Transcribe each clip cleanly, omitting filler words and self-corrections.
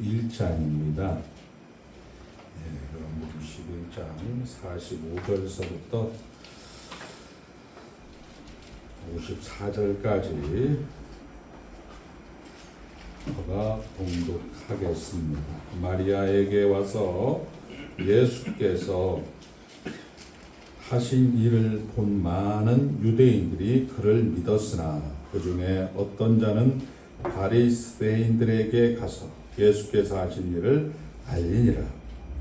51장입니다. 요한복음 11장 45절서부터 54절까지 제가 봉독하겠습니다. 마리아에게 와서 예수께서 하신 일을 본 많은 유대인들이 그를 믿었으나 그 중에 어떤 자는 바리새인들에게 가서 예수께서 하신 일을 알리니라.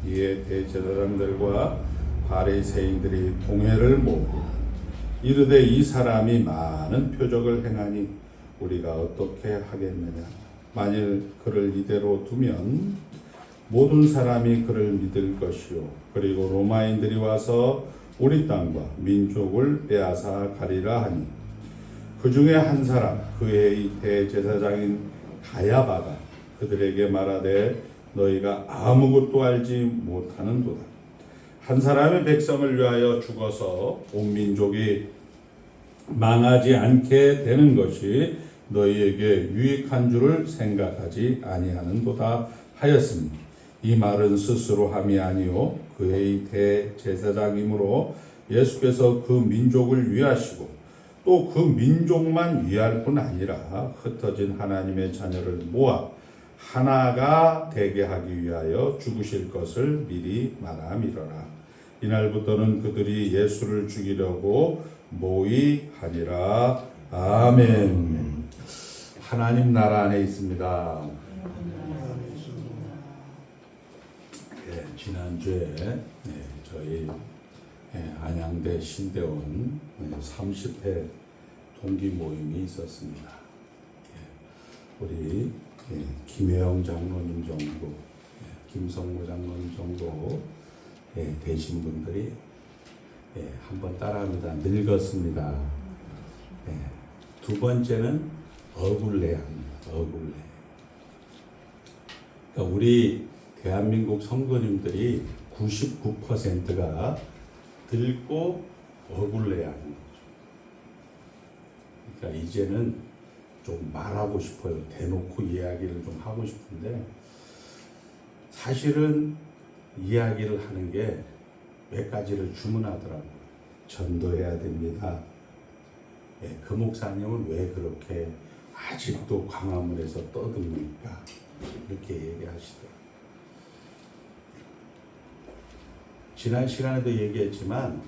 이에 대제사장들과 바리새인들이 공회를 모으고 이르되 이 사람이 많은 표적을 행하니 우리가 어떻게 하겠느냐. 만일 그를 이대로 두면 모든 사람이 그를 믿을 것이요 그리고 로마인들이 와서 우리 땅과 민족을 빼앗아 가리라 하니 그 중에 한 사람 그의 대제사장인 가야바가 그들에게 말하되 너희가 아무것도 알지 못하는도다. 한 사람의 백성을 위하여 죽어서 온 민족이 망하지 않게 되는 것이 너희에게 유익한 줄을 생각하지 아니하는도다 하였으니 이 말은 스스로 함이 아니요 그의 대제사장이므로 예수께서 그 민족을 위하시고 또 그 민족만 위할 뿐 아니라 흩어진 하나님의 자녀를 모아 하나가 되게 하기 위하여 죽으실 것을 미리 말함이로라. 이날부터는 그들이 예수를 죽이려고 모의하니라. 아멘. 하나님 나라 안에 있습니다. 지난주에 저희 안양대 신대원 30회 동기 모임이 있었습니다. 우리 김혜영 장로님 정도, 김성모 장로님 정도 되신 분들이 한번 따라합니다. 늙었습니다. 두 번째는 어굴레합니다. 어굴레. 그러니까 우리 대한민국 성도님들이 99%가 늙고 어굴레야 하는 거죠. 그러니까 이제는 좀 말하고 싶어요. 대놓고 이야기를 좀 하고 싶은데 사실은 이야기를 하는 게 몇 가지를 주문하더라고요. 전도해야 됩니다. 그 목사님은 왜 그렇게 아직도 광화문에서 떠듭니까? 이렇게 얘기하시더라고요. 지난 시간에도 얘기했지만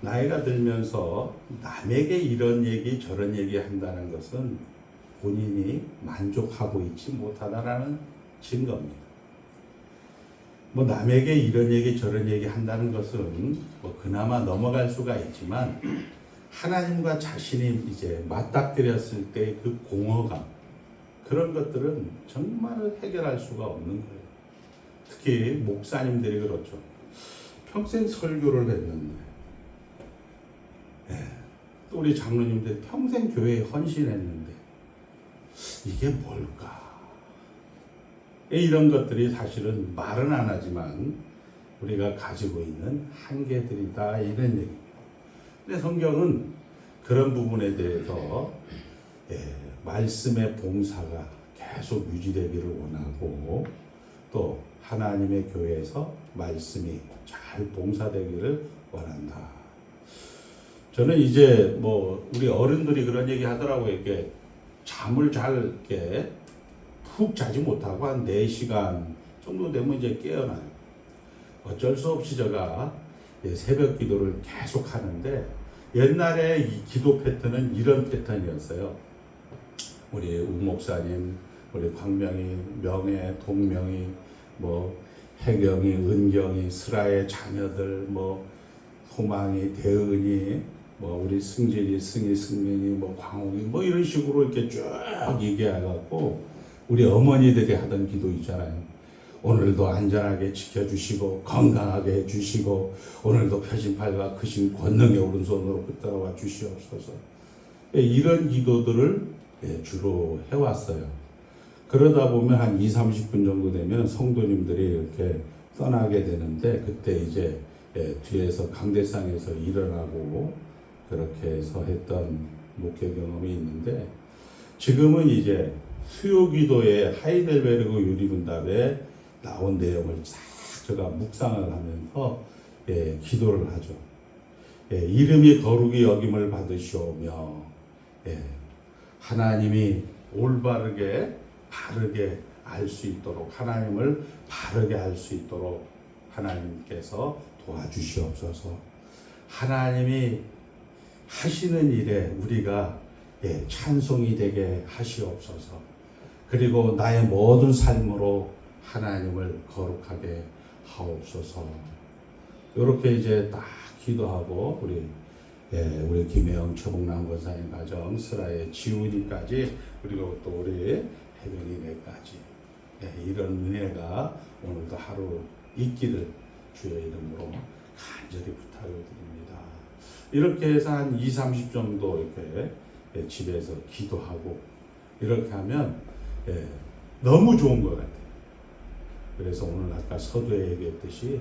나이가 들면서 남에게 이런 얘기 저런 얘기 한다는 것은 본인이 만족하고 있지 못하다라는 증거입니다. 뭐 남에게 이런 얘기 저런 얘기 한다는 것은 뭐 그나마 넘어갈 수가 있지만 하나님과 자신이 이제 맞닥뜨렸을 때 그 공허감 그런 것들은 정말 해결할 수가 없는 거예요. 특히 목사님들이 그렇죠. 평생 설교를 했는데 또 우리 장로님들 평생 교회에 헌신했는데 이게 뭘까? 이런 것들이 사실은 말은 안 하지만 우리가 가지고 있는 한계들이다 이런 얘기입니다. 근데 성경은 그런 부분에 대해서 말씀의 봉사가 계속 유지되기를 원하고 또 하나님의 교회에서 말씀이 잘 봉사되기를 원한다. 저는 이제 뭐 우리 어른들이 그런 얘기 하더라고요. 이렇게 잠을 잘 이렇게 푹 자지 못하고 한 4시간 정도 되면 이제 깨어나요. 어쩔 수 없이 제가 새벽 기도를 계속 하는데 옛날에 이 기도 패턴은 이런 패턴이었어요. 우리 우 목사님, 우리 광명이, 명예, 동명이, 뭐 해경이, 은경이, 슬아의 자녀들, 뭐 소망이, 대은이, 뭐 우리 승진이, 승희, 승민이, 뭐 광욱이, 뭐 이런 식으로 이렇게 쭉 얘기해갖고 우리 어머니들이 하던 기도 있잖아요. 오늘도 안전하게 지켜주시고 건강하게 해주시고 오늘도 펴진팔과 크신 권능의 오른손으로 붙들어와 주시옵소서. 이런 기도들을 주로 해왔어요. 그러다 보면 한 20-30분 정도 되면 성도님들이 이렇게 떠나게 되는데 그때 이제 뒤에서 강대상에서 일어나고 그렇게 해서 했던 목회 경험이 있는데 지금은 이제 수요기도의 하이델베르그 유리문답에 나온 내용을 싹 제가 묵상을 하면서 기도를 하죠. 이름이 거룩히 여김을 받으시오며 하나님이 올바르게 바르게 알 수 있도록 하나님을 바르게 알 수 있도록 하나님께서 도와주시옵소서. 하나님이 하시는 일에 우리가 찬송이 되게 하시옵소서. 그리고 나의 모든 삶으로 하나님을 거룩하게 하옵소서. 이렇게 이제 딱 기도하고 우리 김혜영 최복남 권사님 가정 슬아의 지훈이까지 그리고 또 우리 혜변이네까지 이런 은혜가 오늘도 하루 있기를 주의 이름으로 간절히 부탁을 드립니다. 이렇게 해서 한 20, 30 정도 이렇게 집에서 기도하고 이렇게 하면 너무 좋은 것 같아요. 그래서 오늘 아까 서두에 얘기했듯이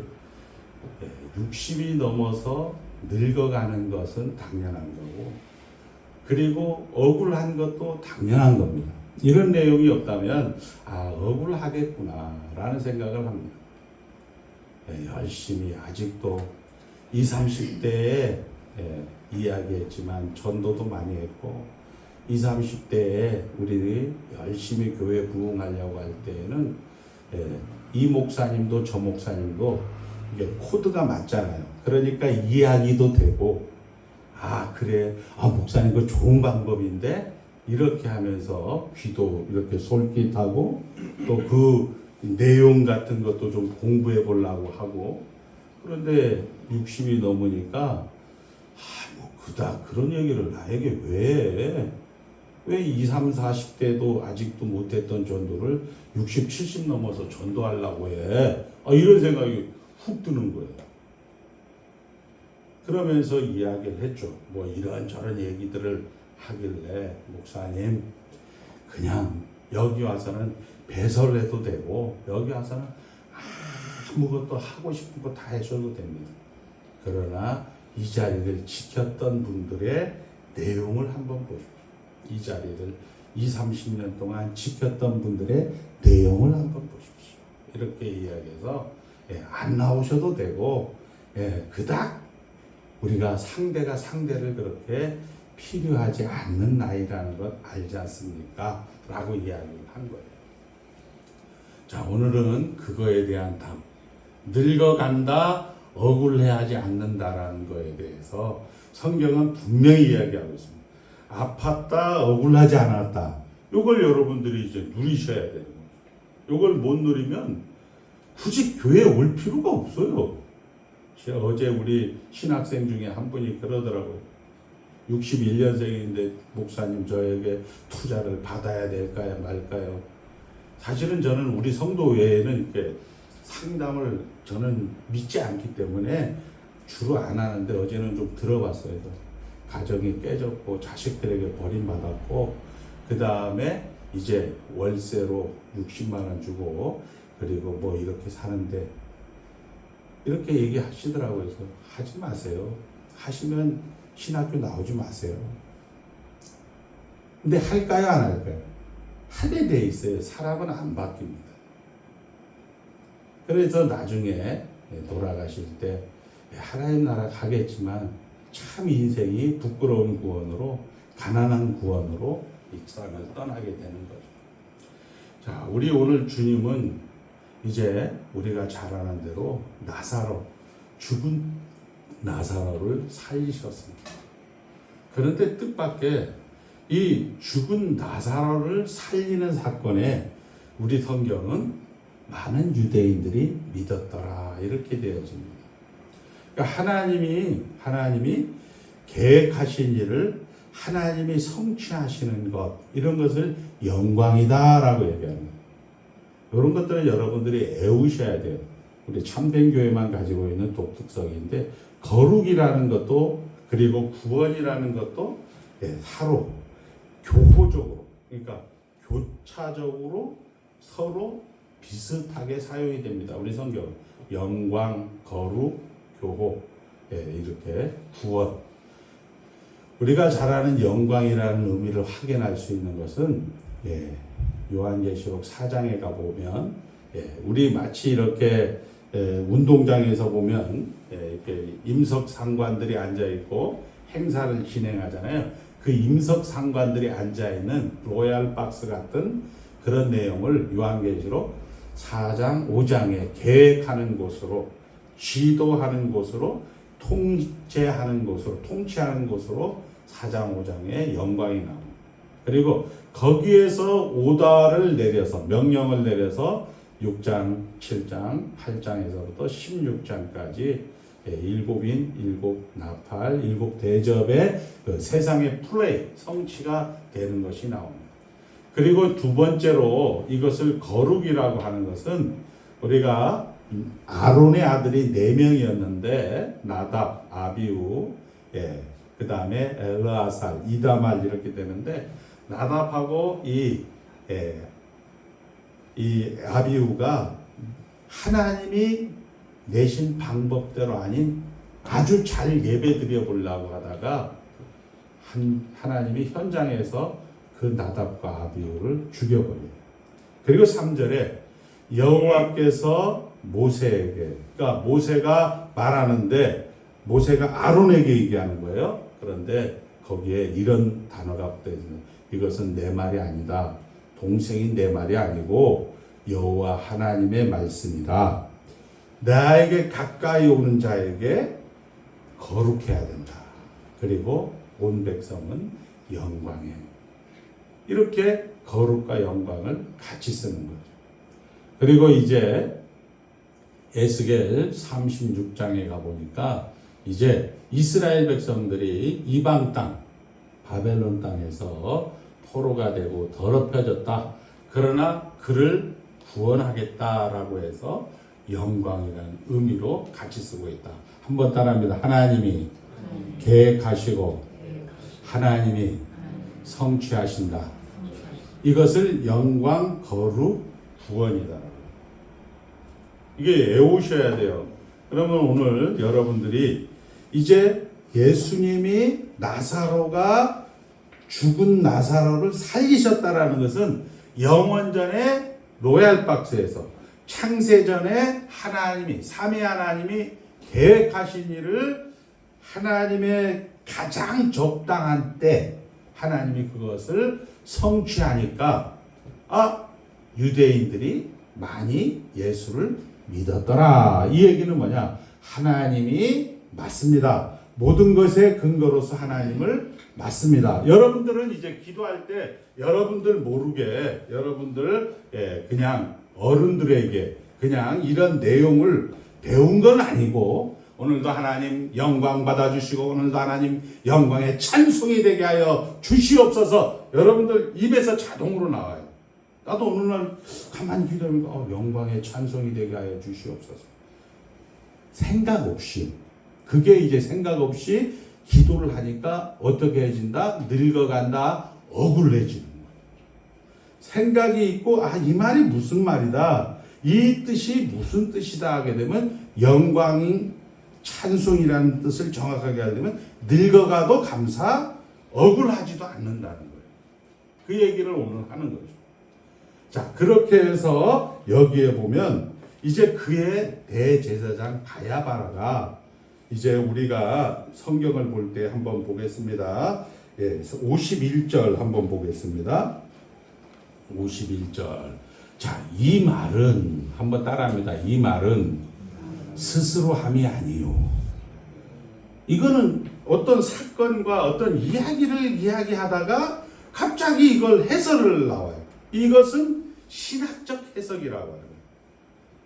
60이 넘어서 늙어가는 것은 당연한 거고 그리고 억울한 것도 당연한 겁니다. 이런 내용이 없다면 억울하겠구나 라는 생각을 합니다. 열심히 아직도 20, 30대에 이야기했지만 전도도 많이 했고 20, 30대에 우리들이 열심히 교회 부흥하려고 할 때에는 이 목사님도 저 목사님도 이게 코드가 맞잖아요. 그러니까 이야기도 되고 그래 목사님 그 좋은 방법인데 이렇게 하면서 귀도 이렇게 솔깃하고 또 그 내용 같은 것도 좀 공부해 보려고 하고 그런데 60이 넘으니까 그닥 그런 얘기를 나에게 왜 20, 30, 40대도 아직도 못했던 전도를 60, 70 넘어서 전도하려고 해. 이런 생각이 훅 드는 거예요. 그러면서 이야기를 했죠. 뭐 이런저런 얘기들을 하길래 목사님 그냥 여기 와서는 배설해도 되고 여기 와서는 아무것도 하고 싶은 거 다 하셔도 됩니다. 그러나 이 자리를 지켰던 분들의 내용을 한번 보십시오. 이 자리를 20, 30년 동안 지켰던 분들의 내용을 한번 보십시오. 이렇게 이야기해서 안 나오셔도 되고 그닥 우리가 상대가 상대를 그렇게 필요하지 않는 나이라는 것 알지 않습니까? 라고 이야기를 한 거예요. 자, 오늘은 그거에 대한 답. 늙어간다, 억울해하지 않는다라는 거에 대해서 성경은 분명히 이야기하고 있습니다. 아팠다, 억울하지 않았다. 이걸 여러분들이 이제 누리셔야 되는 거죠. 이걸 못 누리면 굳이 교회에 올 필요가 없어요. 어제 우리 신학생 중에 한 분이 그러더라고요. 61년생인데 목사님 저에게 투자를 받아야 될까요 말까요? 사실은 저는 우리 성도 외에는 이렇게 상담을 저는 믿지 않기 때문에 주로 안 하는데 어제는 좀 들어봤어요. 가정이 깨졌고 자식들에게 버림받았고 그 다음에 이제 월세로 60만 원 주고 그리고 뭐 이렇게 사는데 이렇게 얘기하시더라고요. 그래서 하지 마세요. 하시면 신학교 나오지 마세요. 근데 할까요 안 할까요? 하게 돼 있어요. 사람은 안 바뀝니다. 그래서 나중에 돌아가실 때 하나님 나라 가겠지만 참 인생이 부끄러운 구원으로 가난한 구원으로 이 땅을 떠나게 되는 거죠. 자, 우리 오늘 주님은 이제 우리가 잘 아는 대로 나사로 죽은 나사로를 살리셨습니다. 그런데 뜻밖의 이 죽은 나사로를 살리는 사건에 우리 성경은 많은 유대인들이 믿었더라 이렇게 되어집니다. 그러니까 하나님이 계획하신 일을 하나님이 성취하시는 것 이런 것을 영광이다라고 얘기합니다. 이런 것들은 여러분들이 애우셔야 돼요. 우리 참된교회만 가지고 있는 독특성인데 거룩이라는 것도 그리고 구원이라는 것도 서로 교호적으로 그러니까 교차적으로 서로 비슷하게 사용이 됩니다. 우리 성경 영광, 거룩, 교호 이렇게 구원 우리가 잘 아는 영광이라는 의미를 확인할 수 있는 것은 요한계시록 4장에 가보면 우리 마치 이렇게 운동장에서 보면 이렇게 임석 상관들이 앉아 있고 행사를 진행하잖아요. 그 임석 상관들이 앉아 있는 로얄 박스 같은 그런 내용을 요한계시록 4장, 5장에 계획하는 곳으로, 지도하는 곳으로, 통치하는 곳으로 4장, 5장에 영광이 나옵니다. 그리고 거기에서 오다를 내려서, 명령을 내려서 6장, 7장, 8장에서부터 16장까지 일곱인, 일곱 나팔, 일곱 대접의 그 세상의 플레이, 성취가 되는 것이 나옵니다. 그리고 두 번째로 이것을 거룩이라고 하는 것은 우리가 아론의 아들이 4명이었는데 나답, 아비우, 그 다음에 엘르아살, 이다말 이렇게 되는데 나답하고 이 아비우가 하나님이 내신 방법대로 아닌 아주 잘 예배 드려 보려고 하다가 하나님이 현장에서 그 나답과 아비우를 죽여버려요. 그리고 3절에 여호와께서 모세에게, 그러니까 모세가 말하는데 모세가 아론에게 얘기하는 거예요. 그런데 거기에 이런 단어가 붙어 있는, 이것은 내 말이 아니다. 동생인 내 말이 아니고 여호와 하나님의 말씀이다. 나에게 가까이 오는 자에게 거룩해야 된다. 그리고 온 백성은 영광에, 이렇게 거룩과 영광을 같이 쓰는 거죠. 그리고 이제 에스겔 36장에 가보니까 이제 이스라엘 백성들이 이방 땅, 바벨론 땅에서 포로가 되고 더럽혀졌다. 그러나 그를 구원하겠다라고 해서 영광이라는 의미로 같이 쓰고 있다. 한번 따라합니다. 하나님이 계획하시고 하나님이 성취하신다. 이것을 영광, 거룩, 구원이다. 이게 외우셔야 돼요. 그러면 오늘 여러분들이 이제 예수님이 나사로가 죽은 나사로를 살리셨다라는 것은 영원전의 로얄박스에서 창세전에 하나님이, 삼위 하나님이 계획하신 일을 하나님의 가장 적당한 때 하나님이 그것을 성취하니까 유대인들이 많이 예수를 믿었더라. 이 얘기는 뭐냐? 하나님이 맞습니다. 모든 것의 근거로서 하나님을 맞습니다. 여러분들은 이제 기도할 때 여러분들 모르게, 여러분들 그냥 어른들에게 그냥 이런 내용을 배운 건 아니고, 오늘도 하나님 영광 받아주시고 오늘도 하나님 영광의 찬송이 되게 하여 주시옵소서, 여러분들 입에서 자동으로 나와요. 나도 어느 날 가만히 기도하니까 영광의 찬송이 되게 하여 주시옵소서. 생각 없이, 그게 이제 생각 없이 기도를 하니까 어떻게 해진다? 늙어간다, 억울해지는 거예요. 생각이 있고 이 말이 무슨 말이다, 이 뜻이 무슨 뜻이다 하게 되면, 영광 찬송이라는 뜻을 정확하게 하게 되면 늙어가도 감사, 억울하지도 않는다는 거예요. 그 얘기를 오늘 하는 거죠. 자, 그렇게 해서 여기에 보면 이제 그의 대제사장 가야바라가, 이제 우리가 성경을 볼 때 한번 보겠습니다. 51절 한번 보겠습니다. 51절. 자, 이 말은 한번 따라합니다. 이 말은 스스로 함이 아니요. 이거는 어떤 사건과 어떤 이야기를 이야기하다가 갑자기 이걸 해설을 나와요. 이것은 신학적 해석이라고 하는 거예요.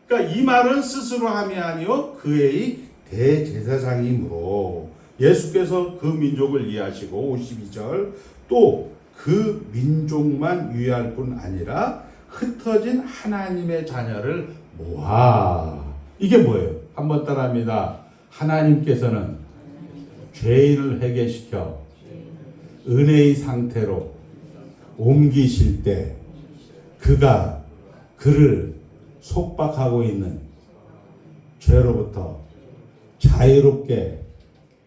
그러니까 이 말은 스스로 함이 아니요 그의 대제사장이므로, 예수께서 그 민족을 이해하시고, 52절, 또 그 민족만 위할 뿐 아니라 흩어진 하나님의 자녀를 모아. 이게 뭐예요? 한번 따라합니다. 하나님께서는 죄인을 회개시켜 은혜의 상태로 옮기실 때 그가 그를 속박하고 있는 죄로부터 자유롭게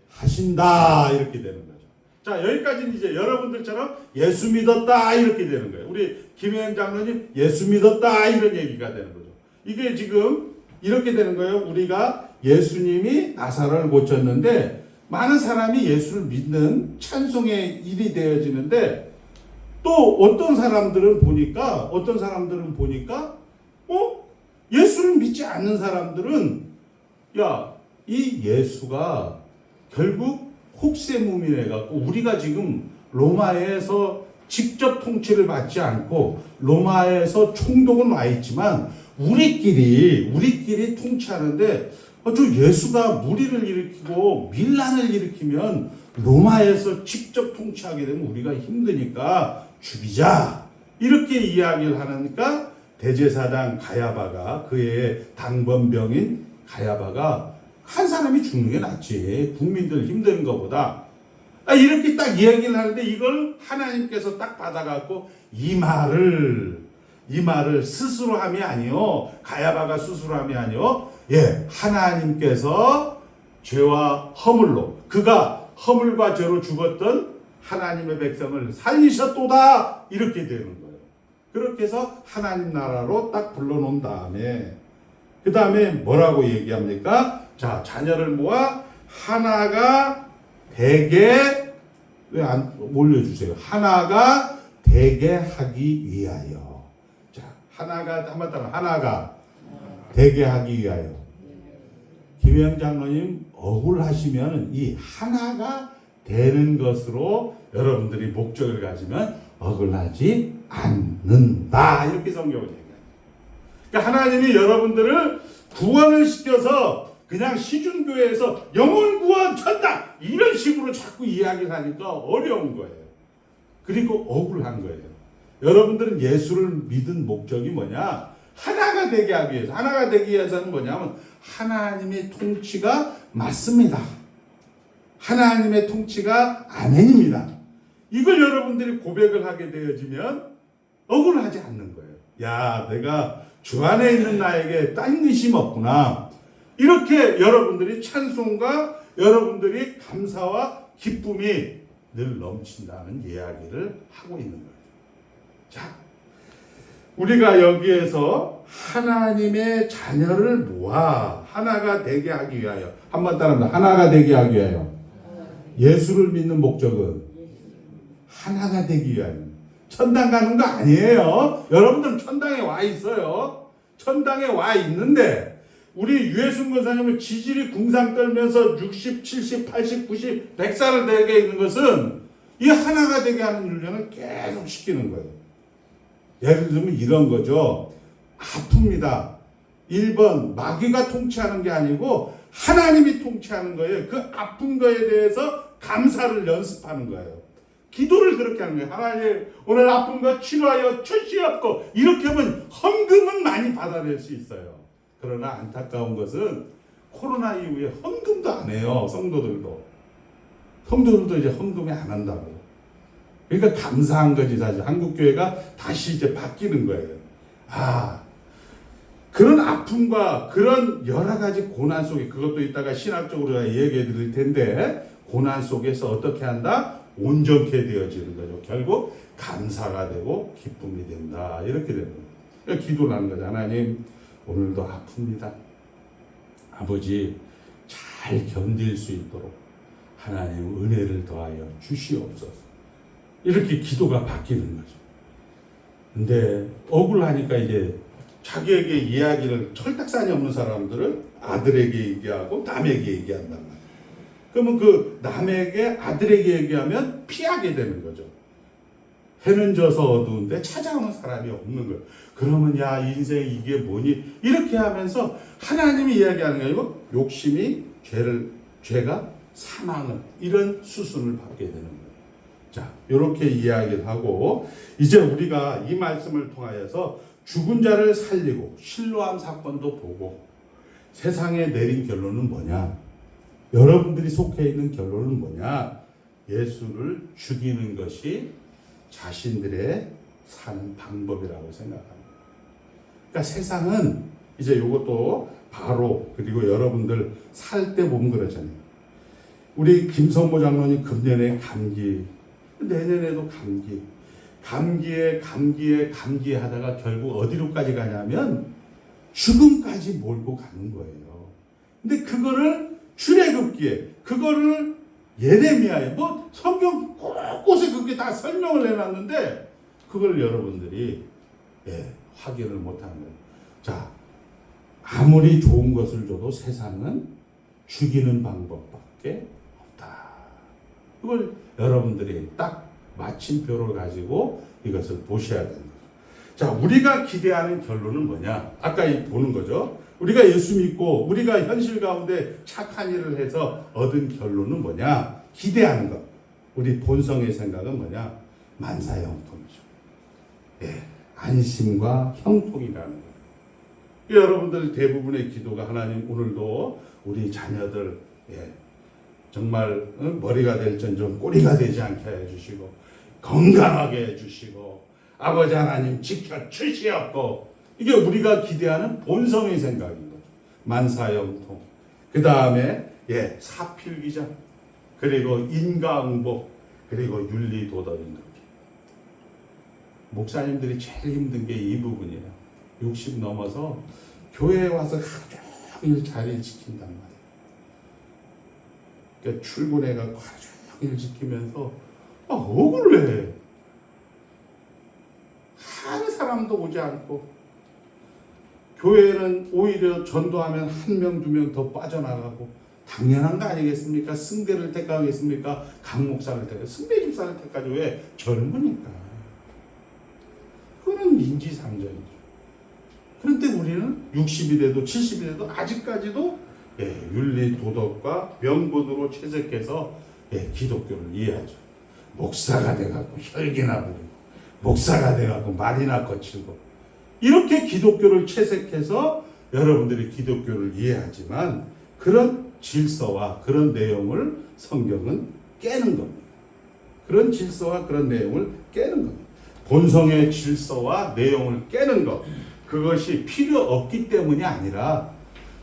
하신다. 이렇게 되는 거죠. 자, 여기까지는 이제 여러분들처럼 예수 믿었다 이렇게 되는 거예요. 우리 김혜영 장로님 예수 믿었다 이런 얘기가 되는 거죠. 이게 지금 이렇게 되는 거예요. 우리가 예수님이 나사로를 고쳤는데 많은 사람이 예수를 믿는 찬송의 일이 되어지는데 또 어떤 사람들은 보니까 예수를 믿지 않는 사람들은 이 예수가 결국 혹세무민해 갖고 우리가 지금 로마에서 직접 통치를 받지 않고 로마에서 총독은 와 있지만 우리끼리 통치하는데 저 예수가 무리를 일으키고 밀란을 일으키면 로마에서 직접 통치하게 되면 우리가 힘드니까 죽이자 이렇게 이야기를 하니까 대제사장 가야바가 그의 당번병인 가야바가 한 사람이 죽는 게 낫지 국민들 힘든 것보다 이렇게 딱 이야기를 하는데 이걸 하나님께서 딱 받아갖고 이 말을 스스로 함이 아니요 가야바가 스스로 함이 아니요 하나님께서 죄와 허물로 그가 허물과 죄로 죽었던 하나님의 백성을 살리셨도다 이렇게 되는 거예요. 그렇게 해서 하나님 나라로 딱 불러놓은 다음에 그 다음에 뭐라고 얘기합니까? 자, 자녀를 모아 하나가 되게 왜 안 올려주세요? 하나가 되게 하기 위하여. 자, 하나가 한번 따라 하나가 되게 하기 위하여. 김혜영 장로님 억울하시면 이 하나가 되는 것으로 여러분들이 목적을 가지면 억울하지 않는다 이렇게 성경을 얘기해요. 그러니까 하나님이 여러분들을 구원을 시켜서 그냥 시중교회에서 영혼 구원 천당 이런 식으로 자꾸 이야기를 하니까 어려운 거예요. 그리고 억울한 거예요. 여러분들은 예수를 믿은 목적이 뭐냐? 하나가 되게 하기 위해서. 하나가 되기 위해서는 뭐냐면 하나님의 통치가 맞습니다. 하나님의 통치가 아멘입니다. 이걸 여러분들이 고백을 하게 되어지면 억울하지 않는 거예요. 야, 내가 주 안에 있는 나에게 딴 뜻이 없구나. 이렇게 여러분들이 찬송과 여러분들이 감사와 기쁨이 늘 넘친다는 이야기를 하고 있는 거예요. 자, 우리가 여기에서 하나님의 자녀를 모아 하나가 되게 하기 위하여 한번 따라합니다. 하나가 되게 하기 위하여. 예수를 믿는 목적은 하나가 되기 위하여. 천당 가는 거 아니에요. 여러분들은 천당에 와 있어요. 천당에 와 있는데 우리 유해순 권사님은 지질이 궁상 떨면서 60, 70, 80, 90, 100살을 되게 있는 것은 이 하나가 되게 하는 훈련을 계속 시키는 거예요. 예를 들면 이런 거죠. 아픕니다. 1번 마귀가 통치하는 게 아니고 하나님이 통치하는 거예요. 그 아픈 거에 대해서 감사를 연습하는 거예요. 기도를 그렇게 하는 거예요. 하나님 오늘 아픈 거 치료하여 천시없고 이렇게 하면 헌금은 많이 받아낼 수 있어요. 그러나 안타까운 것은 코로나 이후에 헌금도 안 해요. 성도들도 이제 헌금이 안 한다고. 그러니까 감사한 거지 사실. 한국교회가 다시 이제 바뀌는 거예요. 그런 아픔과 그런 여러 가지 고난 속에 그것도 이따가 신학적으로 얘기해 드릴 텐데 고난 속에서 어떻게 한다? 온전케 되어지는 거죠. 결국 감사가 되고 기쁨이 된다. 이렇게 되는 거예요. 그러니까 기도를 하는 거죠. 하나님 오늘도 아픕니다. 아버지 잘 견딜 수 있도록 하나님 은혜를 더하여 주시옵소서. 이렇게 기도가 바뀌는 거죠. 근데 억울하니까 이제 자기에게 이야기를 철딱산이 없는 사람들은 아들에게 얘기하고 남에게 얘기한단 말이에요. 그러면 그 남에게 아들에게 얘기하면 피하게 되는 거죠. 해는 져서 어두운데 찾아오는 사람이 없는 거예요. 그러면 야 인생 이게 뭐니? 이렇게 하면서 하나님이 이야기하는 게 아니고 욕심이 죄가 사망을 이런 수순을 받게 되는 거예요. 자, 이렇게 이야기를 하고 이제 우리가 이 말씀을 통하여서 죽은 자를 살리고 실로암 사건도 보고 세상에 내린 결론은 뭐냐? 여러분들이 속해 있는 결론은 뭐냐? 예수를 죽이는 것이 자신들의 사는 방법이라고 생각합니다. 그러니까 세상은 이제 이것도 바로 그리고 여러분들 살 때 보면 그러잖아요. 우리 김성모 장로님 금년에 감기, 내년에도 감기, 감기에 하다가 결국 어디로까지 가냐면 죽음까지 몰고 가는 거예요. 근데 그거를 출애굽기에, 그거를 예레미야에, 뭐 성경 곳곳에 그게 다 설명을 해놨는데 그걸 여러분들이 확인을 못하는 거예요. 자, 아무리 좋은 것을 줘도 세상은 죽이는 방법밖에 없다. 그걸 여러분들이 딱 마침표를 가지고 이것을 보셔야 된다. 자, 우리가 기대하는 결론은 뭐냐? 아까 보는 거죠. 우리가 예수 믿고 우리가 현실 가운데 착한 일을 해서 얻은 결론은 뭐냐? 기대하는 것. 우리 본성의 생각은 뭐냐? 만사형통이죠. 안심과 형통이라는 거예요. 여러분들 대부분의 기도가 하나님 오늘도 우리 자녀들 정말 머리가 될전좀 꼬리가 되지 않게 해주시고 건강하게 해주시고 아버지 하나님 지켜주시옵고, 이게 우리가 기대하는 본성의 생각인 거죠. 만사형통. 그 다음에 사필귀정, 그리고 인과응보, 그리고 윤리도덕인 것. 목사님들이 제일 힘든 게 이 부분이에요. 60 넘어서 교회에 와서 하루 종일 자리를 지킨단 말이에요. 그러니까 출근해가지고 하루 종일 지키면서 억울해. 한 사람도 오지 않고, 교회는 오히려 전도하면 1명, 2명 더 빠져나가고, 당연한 거 아니겠습니까? 승대를 택하겠습니까? 강목사를 택하겠습니까? 승대 집사를 택하죠. 왜? 젊으니까. 그거는 인지상정이죠. 그런데 우리는 60이 돼도 70이 돼도 아직까지도 윤리 도덕과 명분으로 채색해서 기독교를 이해하죠. 목사가 돼갖고 혈기나 부리고, 목사가 돼갖고 말이나 거칠고, 이렇게 기독교를 채색해서 여러분들이 기독교를 이해하지만 그런 질서와 그런 내용을 성경은 깨는 겁니다. 그런 질서와 그런 내용을 깨는 겁니다. 본성의 질서와 내용을 깨는 것, 그것이 필요 없기 때문이 아니라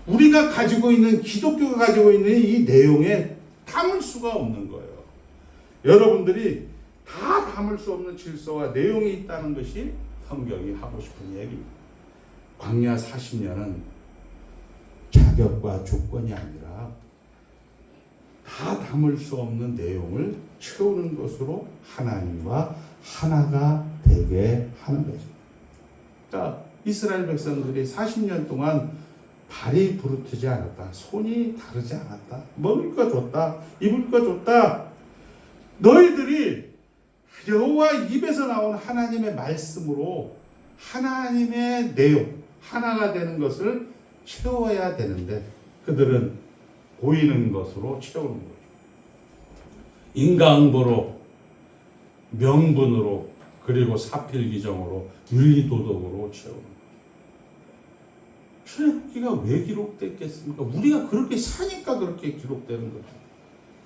우리가 가지고 있는, 기독교가 가지고 있는 이 내용에 담을 수가 없는 거예요. 여러분들이 다 담을 수 없는 질서와 내용이 있다는 것이 성경이 하고 싶은 얘기입니다. 광야 40년은 자격과 조건이 아니라 다 담을 수 없는 내용을 채우는 것으로 하나님과 하나가 되게 하는 거죠. 그러니까 이스라엘 백성들이 40년 동안 발이 부르트지 않았다. 손이 다르지 않았다. 먹을 거 줬다. 입을 거 줬다. 너희들이 여호와 입에서 나온 하나님의 말씀으로 하나님의 내용, 하나가 되는 것을 채워야 되는데 그들은 보이는 것으로 채우는 거죠. 인과응보로, 명분으로, 그리고 사필귀정으로, 윤리도덕으로 채우는 거죠. 출애굽기가 왜 기록됐겠습니까? 우리가 그렇게 사니까 그렇게 기록되는 거죠.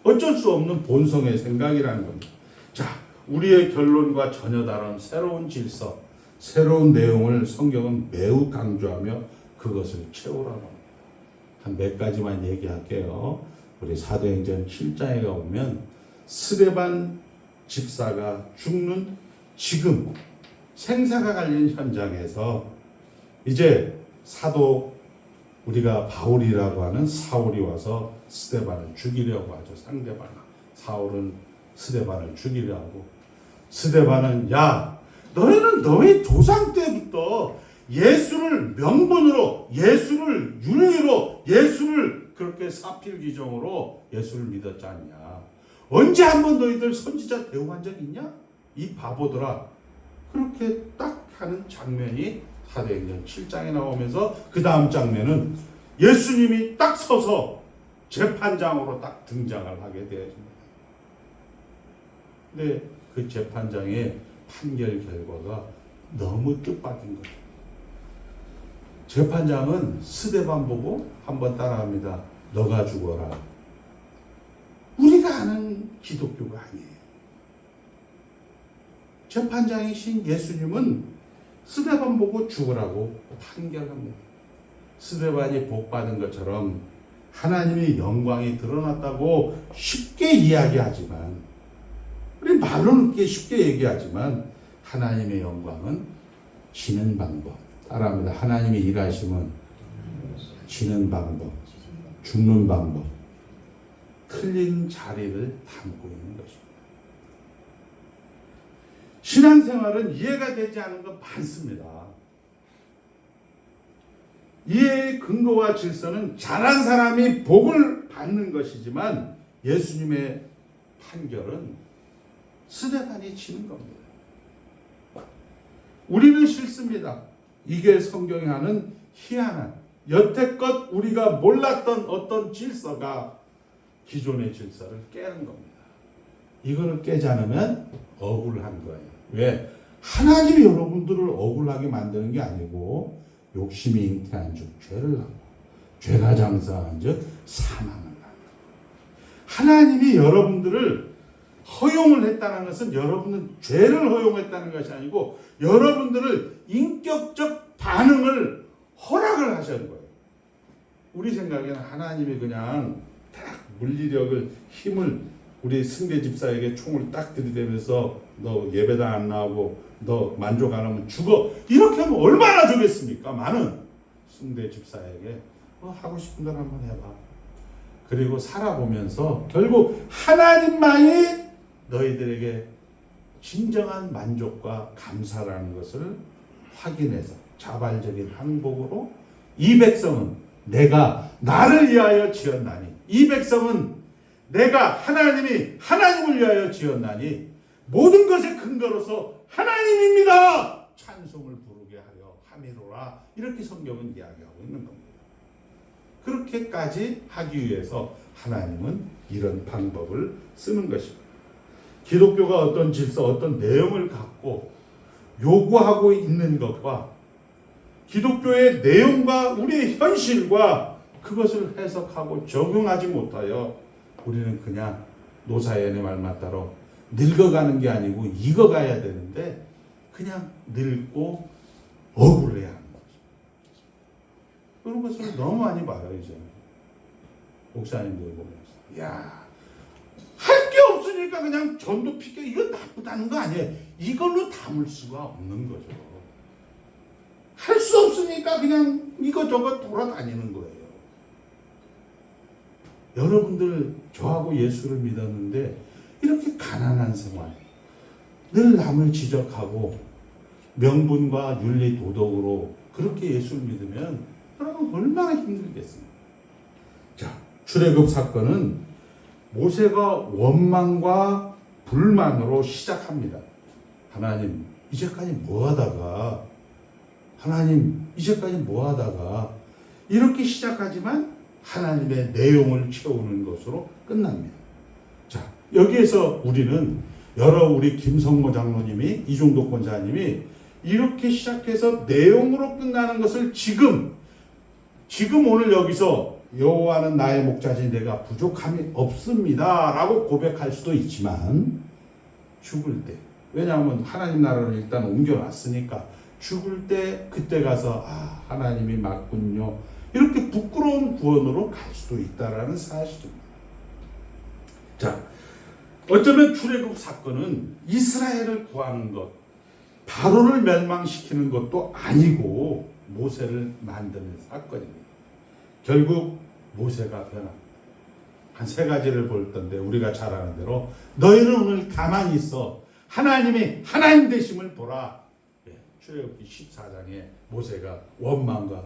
어쩔 수 없는 본성의 생각이라는 겁니다. 자, 우리의 결론과 전혀 다른 새로운 질서, 새로운 내용을 성경은 매우 강조하며 그것을 채우라고 합니다. 한 몇 가지만 얘기할게요. 우리 사도행전 7장에 가보면 스데반 집사가 죽는 지금 생사가 갈린 현장에서 이제 사도, 우리가 바울이라고 하는 사울이 와서 스데반을 죽이려고 하죠. 상대방 사울은 스데반을 죽이려 하고, 스데반은 야, 너희는 너희 조상 때부터 예수를 명분으로, 예수를 윤리로, 예수를 그렇게 사필귀정으로 예수를 믿었지 않냐? 언제 한번 너희들 선지자 대우한 적 있냐? 이 바보들아. 그렇게 딱 하는 장면이 사도행전 7장에 나오면서 그 다음 장면은 예수님이 딱 서서 재판장으로 딱 등장을 하게 되어집니다. 근데 그 재판장의 판결 결과가 너무 뜻밖인 거죠. 재판장은 스데반 보고 한번 따라합니다. 너가 죽어라. 우리가 아는 기독교가 아니에요. 재판장이신 예수님은 스데반 보고 죽으라고 판결합니다. 스데반이 복 받은 것처럼 하나님의 영광이 드러났다고 쉽게 이야기하지만, 우리 말로는 꽤 쉽게 얘기하지만, 하나님의 영광은 지는 방법. 따라합니다. 하나님의 일하심은 지는 방법, 죽는 방법, 틀린 자리를 담고 있는 것입니다. 신앙생활은 이해가 되지 않은 것 많습니다. 이해의 근거와 질서는 잘한 사람이 복을 받는 것이지만, 예수님의 판결은 스데반이 지는 겁니다. 우리는 싫습니다. 이게 성경이 하는 희한한, 여태껏 우리가 몰랐던 어떤 질서가 기존의 질서를 깨는 겁니다. 이거를 깨지 않으면 억울한 거예요. 왜? 하나님이 여러분들을 억울하게 만드는 게 아니고, 욕심이 잉태한 즉 죄를 낳고, 죄가 장사한 즉 사망을 낳고. 하나님이 여러분들을 허용을 했다는 것은 여러분은 죄를 허용했다는 것이 아니고, 여러분들을 인격적 반응을 허락을 하신 거예요. 우리 생각에는 하나님이 그냥 딱 물리력을, 힘을, 우리 승대 집사에게 총을 딱 들이대면서 너 예배당 안 나오고 너 만족 안 하면 죽어, 이렇게 하면 얼마나 좋겠습니까? 많은 승대 집사에게 하고 싶은 대로 한번 해봐. 그리고 살아보면서 결국 하나님만이 너희들에게 진정한 만족과 감사라는 것을 확인해서 자발적인 항복으로, 이 백성은 내가 나를 위하여 지었나니, 이 백성은 내가 하나님이 하나님을 위하여 지었나니 모든 것의 근거로서 하나님입니다, 찬송을 부르게 하려 함이로라. 이렇게 성경은 이야기하고 있는 겁니다. 그렇게까지 하기 위해서 하나님은 이런 방법을 쓰는 것입니다. 기독교가 어떤 질서, 어떤 내용을 갖고 요구하고 있는 것과 기독교의 내용과 우리의 현실과 그것을 해석하고 적용하지 못하여 우리는 그냥 노사연의 말 맞다로 늙어가는 게 아니고 익어가야 되는데 그냥 늙고 억울해야 하는 거죠. 그런 것을 너무 많이 봐요. 이제 목사님들 보면서, 야, 할 게 없으니까 그냥 전도 피게, 이건 나쁘다는 거 아니에요. 이걸로 담을 수가 없는 거죠. 할 수 없으니까 그냥 이것저것 돌아다니는 거예요. 여러분들, 저하고 예수를 믿었는데 이렇게 가난한 생활, 늘 남을 지적하고 명분과 윤리 도덕으로 그렇게 예수를 믿으면 여러분 얼마나 힘들겠습니까? 자, 출애굽 사건은 모세가 원망과 불만으로 시작합니다. 하나님, 이제까지 뭐 하다가 이렇게 시작하지만 하나님의 내용을 채우는 것으로 끝납니다. 자, 여기에서 우리는 우리 김성모 장로님이, 이종덕 권사님이 이렇게 시작해서 내용으로 끝나는 것을 지금 오늘 여기서 여호와는 나의 목자지 내가 부족함이 없습니다 라고 고백할 수도 있지만, 죽을 때, 왜냐하면 하나님 나라를 일단 옮겨놨으니까 죽을 때 그때 가서 하나님이 맞군요, 이렇게 부끄러운 구원으로 갈 수도 있다라는 사실입니다. 자, 어쩌면 출애굽 사건은 이스라엘을 구하는 것, 바로를 멸망시키는 것도 아니고 모세를 만드는 사건입니다. 결국 모세가 변합니다. 한 세 가지를 볼 텐데, 우리가 잘 아는 대로 너희는 오늘 가만히 있어, 하나님이 하나님 되심을 보라. 출애굽기 14장에 모세가 원망과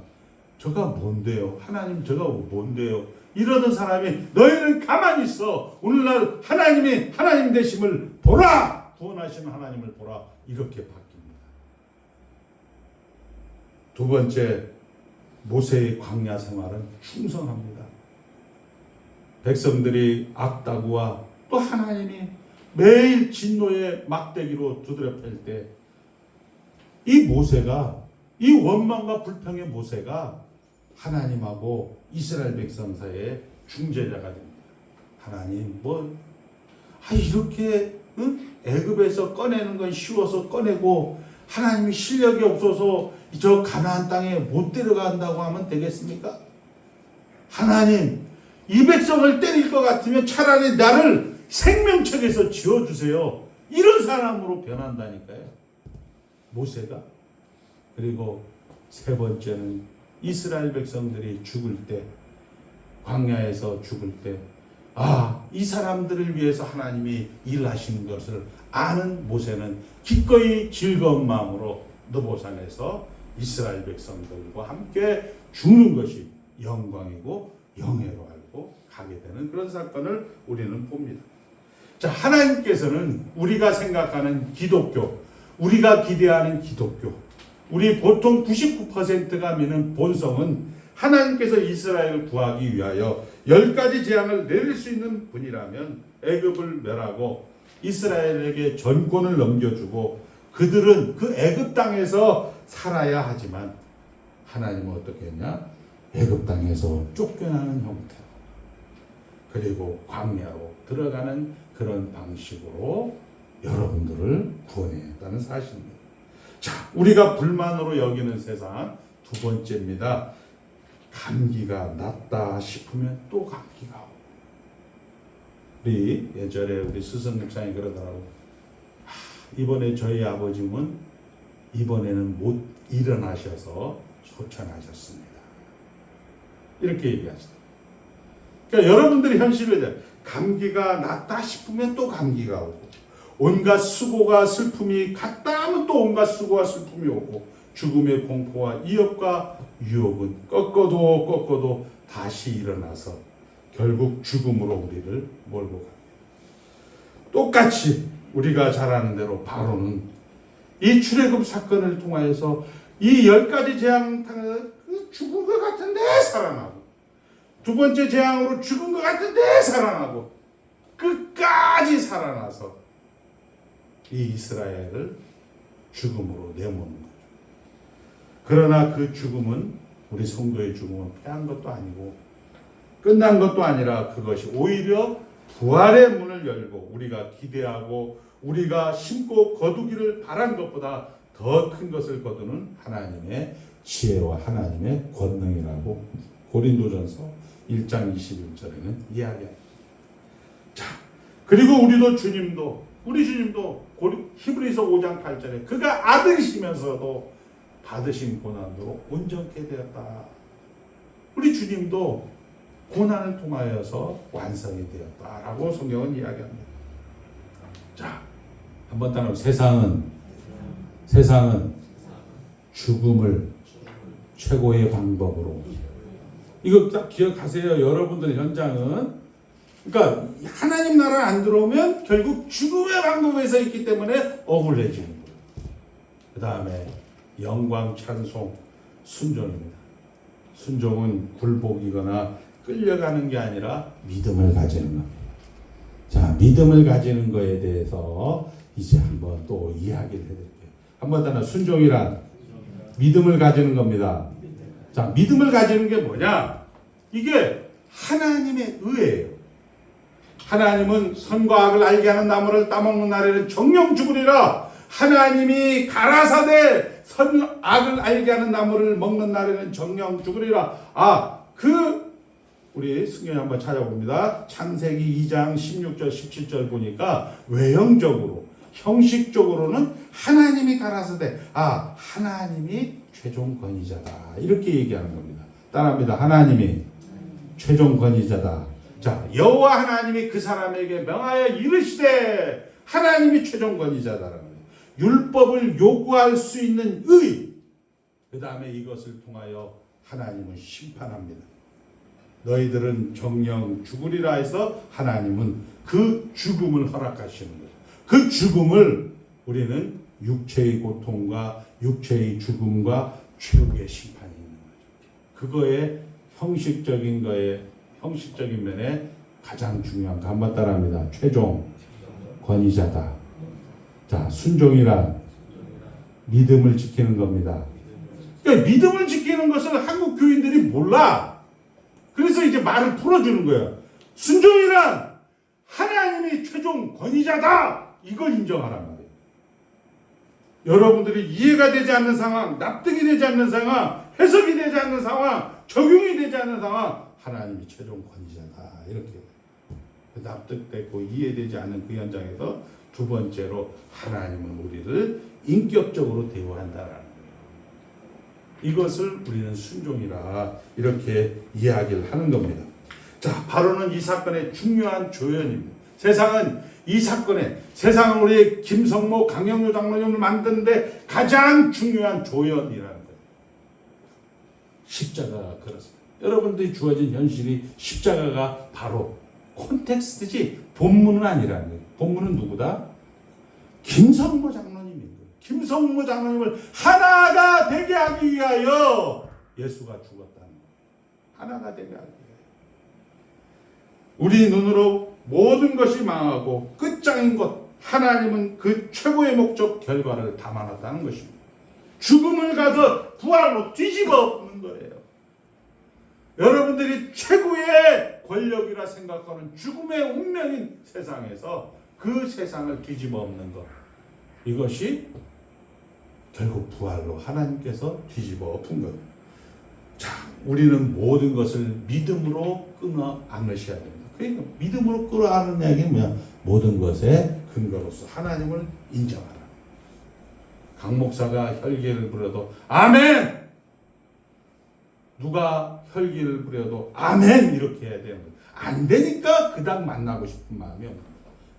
저가 뭔데요? 하나님 저가 뭔데요? 이러던 사람이 너희는 가만히 있어, 오늘날 하나님이 하나님 되심을 보라, 구원하시는 하나님을 보라, 이렇게 바뀝니다. 두 번째, 모세의 광야 생활은 충성합니다. 백성들이 악다구와 또 하나님이 매일 진노의 막대기로 두드려 팰 때 이 모세가, 이 원망과 불평의 모세가 하나님하고 이스라엘 백성 사이의 중재자가 됩니다. 하나님, 이렇게 애굽에서 꺼내는 건 쉬워서 꺼내고 하나님이 실력이 없어서 저 가나안 땅에 못 데려간다고 하면 되겠습니까? 하나님, 이 백성을 때릴 것 같으면 차라리 나를 생명책에서 지워주세요. 이런 사람으로 변한다니까요. 모세가. 그리고 세 번째는 이스라엘 백성들이 죽을 때, 광야에서 죽을 때, 이 사람들을 위해서 하나님이 일하시는 것을 아는 모세는 기꺼이 즐거운 마음으로 느보산에서 이스라엘 백성들과 함께 죽는 것이 영광이고 영예로 알고 가게 되는 그런 사건을 우리는 봅니다. 자, 하나님께서는 우리가 생각하는 기독교, 우리가 기대하는 기독교, 우리 보통 99%가 믿는 본성은 하나님께서 이스라엘을 구하기 위하여 10가지 재앙을 내릴 수 있는 분이라면 애굽을 멸하고 이스라엘에게 전권을 넘겨주고 그들은 그 애굽 땅에서 살아야 하지만 하나님은 어떻게 했냐? 애굽 땅에서 쫓겨나는 형태, 그리고 광야로 들어가는 그런 방식으로 여러분들을 구원했다는 사실입니다. 자, 우리가 불만으로 여기는 세상 두 번째입니다. 감기가 났다 싶으면 또 감기가 오고. 우리 예전에 우리 스승 목사님이 그러더라고. 이번에 저희 아버지는 이번에는 못 일어나셔서 소천하셨습니다. 이렇게 얘기하시더라고요. 그러니까 여러분들이 현실을 감기가 났다 싶으면 또 감기가 오고, 온갖 수고가 슬픔이 갔다 하면 또 온갖 수고와 슬픔이 오고, 죽음의 공포와 이업과 유혹은 꺾어도 다시 일어나서 결국 죽음으로 우리를 몰고 갑니다. 똑같이 우리가 잘 아는 대로 바로는 이 출애굽 사건을 통하여서 이 10가지 재앙 죽은 것 같은데 살아나고, 두 번째 재앙으로 죽은 것 같은데 살아나고, 끝까지 살아나서 이 이스라엘을 죽음으로 내모는 거죠. 그러나 그 죽음은, 우리 성도의 죽음은 패한 것도 아니고 끝난 것도 아니라 그것이 오히려 부활의 문을 열고 우리가 기대하고 우리가 심고 거두기를 바란 것보다 더 큰 것을 거두는 하나님의 지혜와 하나님의 권능이라고 고린도전서 1장 21절에는 이야기합니다. 자, 그리고 우리 주님도 히브리서 5장 8절에 그가 아들이시면서도 받으신 고난으로 온전케 되었다. 우리 주님도 고난을 통하여서 완성이 되었다라고 성경은 이야기합니다. 자, 한번 따라 세상은 죽음을 최고의 방법으로, 이거 딱 기억하세요. 여러분들 현장은, 그러니까 하나님 나라 안 들어오면 결국 죽음의 방법에서 있기 때문에 억울해지는 거예요. 그 다음에 영광, 찬송, 순종입니다. 순종은 굴복이거나 끌려가는 게 아니라 믿음을 가지는 겁니다. 자, 믿음을 가지는 거에 대해서 이제 한번 또 이야기를 해드릴게요. 한번 더 순종이란 믿음을 가지는 겁니다. 자, 믿음을 가지는 게 뭐냐? 이게 하나님의 의예요. 하나님은 선과 악을 알게 하는 나무를 따먹는 날에는 정령 죽으리라. 하나님이 가라사대 선 악을 알게 하는 나무를 먹는 날에는 정령 죽으리라. 우리 성경에 한번 찾아봅니다. 창세기 2장 16절 17절 보니까 외형적으로, 형식적으로는 하나님이 가라사대, 하나님이 최종 권위자다, 이렇게 얘기하는 겁니다. 따라합니다. 하나님이 최종 권위자다. 자, 여호와 하나님이 그 사람에게 명하여 이르시되, 하나님이 최종 권위자다라는 거예요. 율법을 요구할 수 있는 의, 그 다음에 이것을 통하여 하나님은 심판합니다. 너희들은 정령 죽으리라 해서 하나님은 그 죽음을 허락하시는 거예요. 그 죽음을 우리는 육체의 고통과 육체의 죽음과 최후의 심판이 있는 거죠. 그거의 형식적인 면에 가장 중요한 거 한번 따라합니다. 최종 권위자다. 자, 순종이란 믿음을 지키는 겁니다. 그러니까 믿음을 지키는 것을 한국 교인들이 몰라. 그래서 이제 말을 풀어주는 거예요. 순종이란 하나님이 최종 권위자다, 이걸 인정하란 말이에요. 여러분들이 이해가 되지 않는 상황, 납득이 되지 않는 상황, 해석이 되지 않는 상황, 적용이 되지 않는 상황, 하나님이 최종 권위자다. 이렇게 납득되고 이해되지 않는 그 현장에서 두 번째로 하나님은 우리를 인격적으로 대우한다라는 거예요. 이것을 우리는 순종이라 이렇게 이야기를 하는 겁니다. 자, 바로는 이 사건의 중요한 조연입니다. 세상은 우리 김성모, 강영유 장로님을 만드는데 가장 중요한 조연이라는 거예요. 십자가가 그렇습니다. 여러분들이 주어진 현실이 십자가가 바로 콘텍스트지 본문은 아니라는 거예요. 본문은 누구다? 김성모 장로님인 거예요. 김성모 장로님을 하나가 되게 하기 위하여 예수가 죽었다는 거예요. 하나가 되게 하기 위하여. 우리 눈으로 모든 것이 망하고 끝장인 것, 하나님은 그 최고의 목적 결과를 담아놨다는 것입니다. 죽음을 가서 부활로 뒤집어 엎는 거예요. 여러분들이 최고의 권력이라 생각하는 죽음의 운명인 세상에서 그 세상을 뒤집어 엎는 것, 이것이 결국 부활로 하나님께서 뒤집어 엎은 거예요. 자, 우리는 모든 것을 믿음으로 끊어 안으셔야 됩니다. 그러니까 믿음으로 끌어 안는 얘기는 뭐야? 모든 것의 근거로서 하나님을 인정하라. 강 목사가 혈기를 부려도 아멘! 누가 혈기를 부려도 아멘! 이렇게 해야 되는 거예요. 안 되니까 그닥 만나고 싶은 마음이 없는 거예요.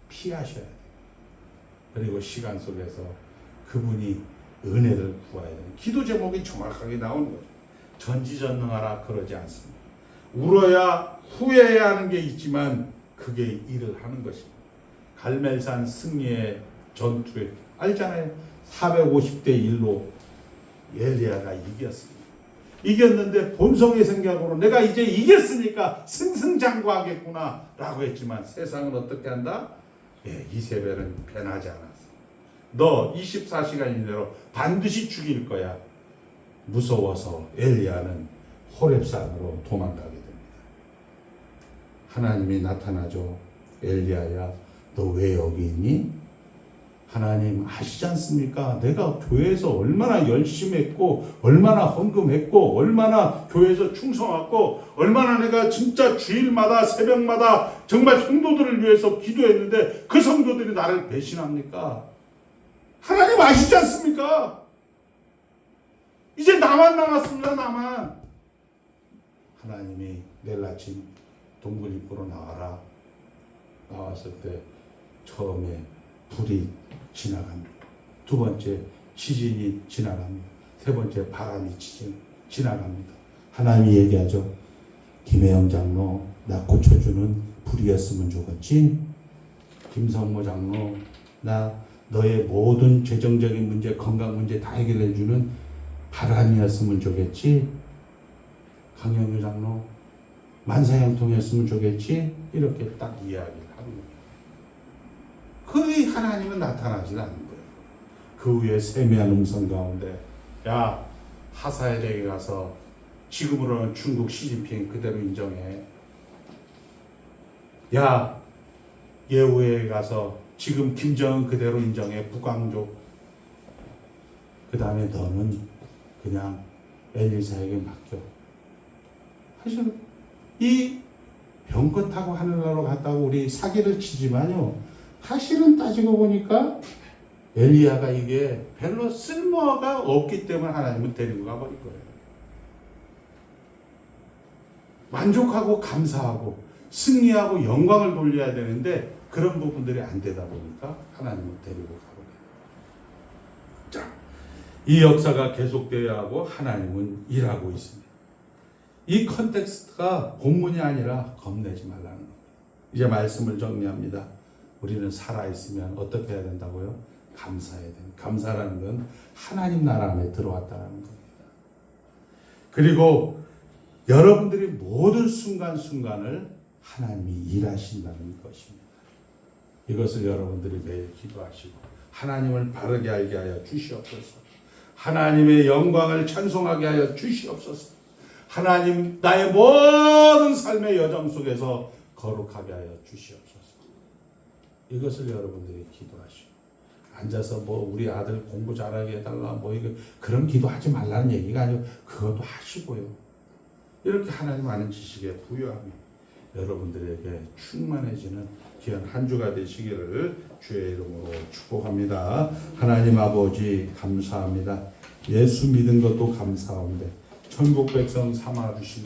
피하셔야 돼요. 그리고 시간 속에서 그분이 은혜를 구해야 돼요. 기도 제목이 정확하게 나오는 거죠. 전지전능하라 그러지 않습니다. 울어야 후회해야 하는 게 있지만 그게 일을 하는 것입니다. 갈멜산 승리의 전투에 알잖아요. 450대 1로 엘리야가 이겼습니다. 이겼는데 본성의 생각으로 내가 이제 이겼으니까 승승장구하겠구나 라고 했지만 세상은 어떻게 한다? 이세벨은 변하지 않았어. 너 24시간 이내로 반드시 죽일 거야. 무서워서 엘리야는 호렙산으로 도망가게 됩니다. 하나님이 나타나죠. 엘리야야, 너 왜 여기 있니? 하나님 아시지 않습니까? 내가 교회에서 얼마나 열심히 했고, 얼마나 헌금했고, 얼마나 교회에서 충성했고, 얼마나 내가 진짜 주일마다 새벽마다 정말 성도들을 위해서 기도했는데 그 성도들이 나를 배신합니까? 하나님 아시지 않습니까? 이제 나만 남았습니다. 나만. 하나님이 내일 아침 동굴 입구로 나와라. 나왔을 때 처음에 불이 지나갑니다. 두 번째 지진이 지나갑니다. 세 번째 바람이 지나갑니다. 하나님이 얘기하죠. 김혜영 장로 나 고쳐주는 불이었으면 좋겠지. 김성모 장로 나 너의 모든 재정적인 문제, 건강 문제 다 해결해주는 바람이었으면 좋겠지. 강영유 장로 만사형통이었으면 좋겠지. 이렇게 딱 이야기를 하는 거예요. 거의 하나님은 나타나지 않는 거예요. 그 후에 세미한 음성 가운데 야 하사엘에게 가서 지금으로는 중국 시진핑 그대로 인정해. 야 예우에 가서 지금 김정은 그대로 인정해. 북왕족. 그 다음에 너는 그냥 엘리사에게 맡겨. 사실 이 병거 타고 하늘나라로 갔다고 우리 사기를 치지만요. 사실은 따지고 보니까 엘리야가 이게 별로 쓸모가 없기 때문에 하나님은 데리고 가버릴 거예요. 만족하고 감사하고 승리하고 영광을 돌려야 되는데 그런 부분들이 안 되다 보니까 하나님은 데리고 가버려요. 자, 이 역사가 계속되어야 하고 하나님은 일하고 있습니다. 이 컨텍스트가 본문이 아니라 겁내지 말라는 겁니다. 이제 말씀을 정리합니다. 우리는 살아있으면 어떻게 해야 된다고요? 감사해야 됩니다. 감사라는 건 하나님 나라 안에 들어왔다는 겁니다. 그리고 여러분들이 모든 순간순간을 하나님이 일하신다는 것입니다. 이것을 여러분들이 매일 기도하시고 하나님을 바르게 알게 하여 주시옵소서. 하나님의 영광을 찬송하게 하여 주시옵소서. 하나님 나의 모든 삶의 여정 속에서 거룩하게 하여 주시옵소서. 이것을 여러분들이 기도하시고 앉아서 뭐 우리 아들 공부 잘하게 해달라 뭐 이거 그런 기도하지 말라는 얘기가 아니고 그것도 하시고요. 이렇게 하나님 아는 지식에 부유함이 여러분들에게 충만해지는 귀한 한 주가 되시기를 주의 이름으로 축복합니다. 하나님 아버지 감사합니다. 예수 믿은 것도 감사한데 천국 백성 삼아 주신 것